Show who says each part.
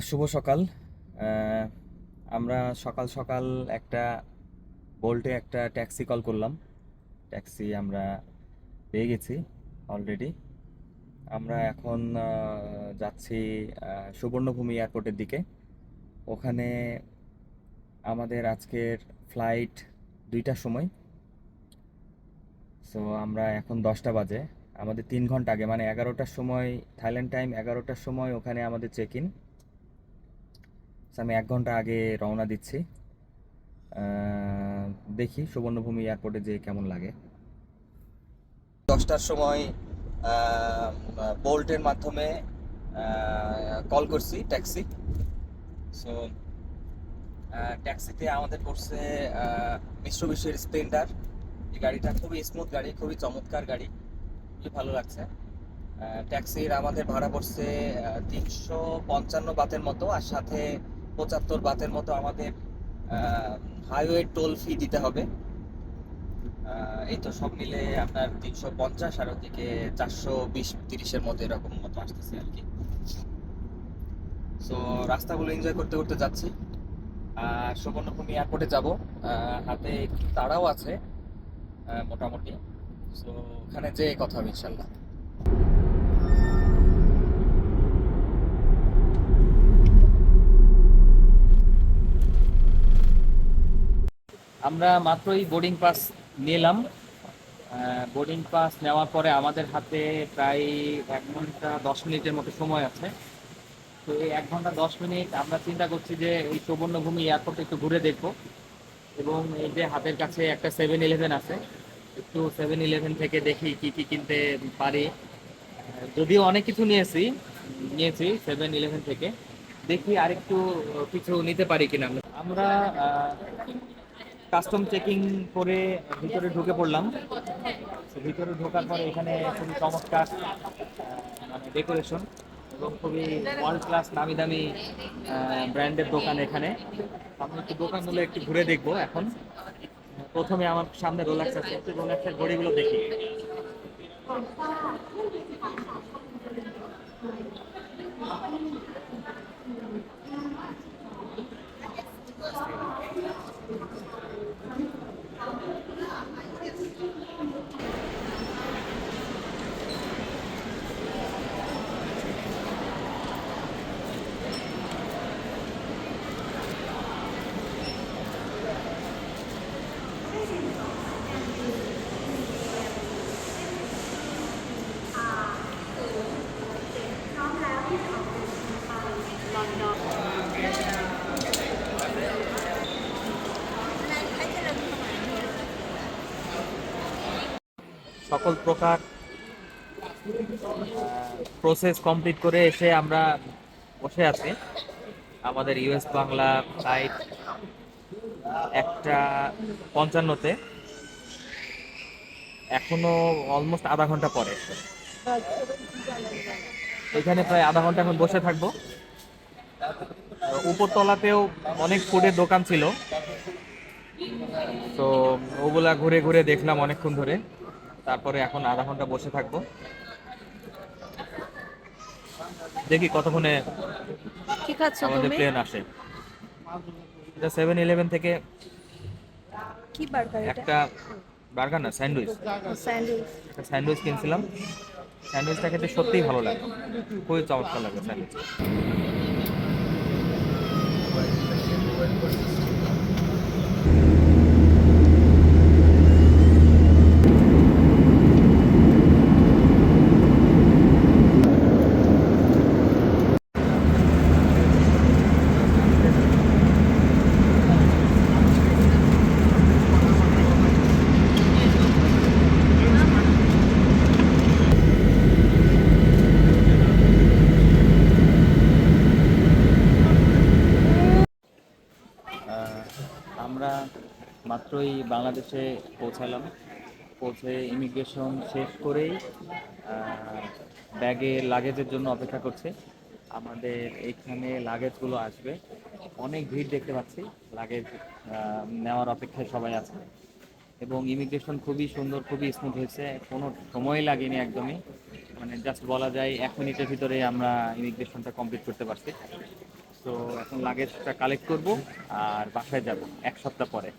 Speaker 1: শুভ সকাল। আহ, আমরা সকাল সকাল একটা বোল্টে একটা ট্যাক্সি কল করলাম। ট্যাক্সি আমরা পেয়ে গেছি অলরেডি। আমরা এখন যাচ্ছি সুবর্ণভূমি এয়ারপোর্টের দিকে। ওখানে আমাদের আজকের ফ্লাইট 2টার সময়। সো আমরা এখন 10টা বাজে। আমাদের 3 ঘন্টা আগে, মানে 11টার সময় থাইল্যান্ড টাইম, 11টার সময় ওখানে আমাদের চেক ইন। আমি 1 ঘন্টা আগে রওনা দিচ্ছি। আহ, দেখি সুবর্ণভূমি এয়ারপোর্টে যেয়ে কেমন লাগে। 10টার সময় বোল্টের মাধ্যমে কল করছি ট্যাক্সি। সো ট্যাক্সিতে আমাদের পড়ছে মিশ্রবিশের স্প্লেন্ডার। এই গাড়িটা খুবই স্মুথ গাড়ি, খুবই চমৎকার গাড়ি, খুবই ভালো লাগছে। ট্যাক্সির আমাদের ভাড়া পড়ছে 355 বাতের মতো, আর সাথে 75 বাতের মতো আমাদের হাইওয়ে টোল ফি দিতে হবে। এই তো সব মিলে আপনার 350, আর ওদিকে 420-30-এর মতো এরকম মতো আসতেছে আর কি। সো রাস্তাগুলো এনজয় করতে করতে যাচ্ছি। আর সুবর্ণভূমি এয়ারপোর্টে যাব। হাতে একটু তাড়াও আছে মোটামুটি। সো ওখানে যেয়ে কথা হবে ইনশাল্লাহ। আমরা মাত্রই বোর্ডিং পাস নিলাম। বোর্ডিং পাস নেওয়ার পরে আমাদের হাতে প্রায় 1 ঘন্টা 10 মিনিটের মতো সময় আছে। তো এই 1 ঘন্টা 10 মিনিট আমরা চিন্তা করছি যে এই সুবর্ণভূমি এয়ারপোর্টে একটু ঘুরে দেখবো। এবং এই যে হাতের কাছে একটা 7-Eleven আছে, একটু 7-Eleven থেকে দেখি কি কি কিনতে পারি। যদিও অনেক কিছু নিয়েছি 7-Eleven থেকে, দেখি আরেকটু কিছু নিতে পারি কিনা। আমরা কাস্টম চেকিং করে ভিতরে ঢুকে পড়লাম। তো ভিতরে ঢোকার পরে এখানে খুবই চমৎকার মানে ডেকোরেশন, এবং খুবই ওয়ার্ল্ড ক্লাস নামি দামি ব্র্যান্ডের দোকান এখানে। আমি একটু দোকানগুলো একটু ঘুরে দেখবো এখন। প্রথমে আমার সামনে রোলাক্স আছে, একটু রোলাক্সের ঘড়িগুলো দেখি। সকল প্রকার প্রসেস কমপ্লিট করে এসে আমরা বসে আছি। আমাদের ইউএস বাংলা ফ্লাইট 1টা 55-তে, এখনো অলমোস্ট আধা ঘন্টা পরে। এখানে প্রায় আধা ঘন্টা এখন বসে থাকবো। উপরতলাতেও অনেক ফুডের দোকান ছিল, তো ওগুলা ঘুরে ঘুরে দেখলাম অনেকক্ষণ ধরে। তারপরে এখন আধা ঘন্টা বসে থাকবো, দেখি কতক্ষণে
Speaker 2: কি খাচ্ছ
Speaker 1: আমাদের
Speaker 2: তুমি?
Speaker 1: প্লেন আসে। এটা 7-Eleven থেকে
Speaker 2: কি বার্গার এটা?
Speaker 1: একটা বার্গার না, স্যান্ডউইচ,
Speaker 2: স্যান্ডউইচ।
Speaker 1: একটা স্যান্ডউইচ কিনছিলাম। স্যান্ডউইচটা খেতে সত্যিই ভালো লাগে, খুবই চমৎকার লাগে স্যান্ডউইচ। আমরা মাত্রই বাংলাদেশে পৌঁছালাম। পৌঁছে ইমিগ্রেশন শেষ করেই ব্যাগে লাগেজের জন্য অপেক্ষা করছে। আমাদের এইখানে লাগেজগুলো আসবে। অনেক ভিড় দেখতে পাচ্ছি, লাগেজ নেওয়ার অপেক্ষায় সবাই আছে। এবং ইমিগ্রেশন খুবই সুন্দর, খুবই স্মুথ হয়েছে, কোনো সময় লাগেনি একদমই। মানে জাস্ট বলা যায় 1 মিনিটের ভিতরে আমরা ইমিগ্রেশনটা কমপ্লিট করতে পারছি। তো এখন লাগেজটা কালেক্ট করব আর বাসায় যাব 1 সপ্তাহ পরে।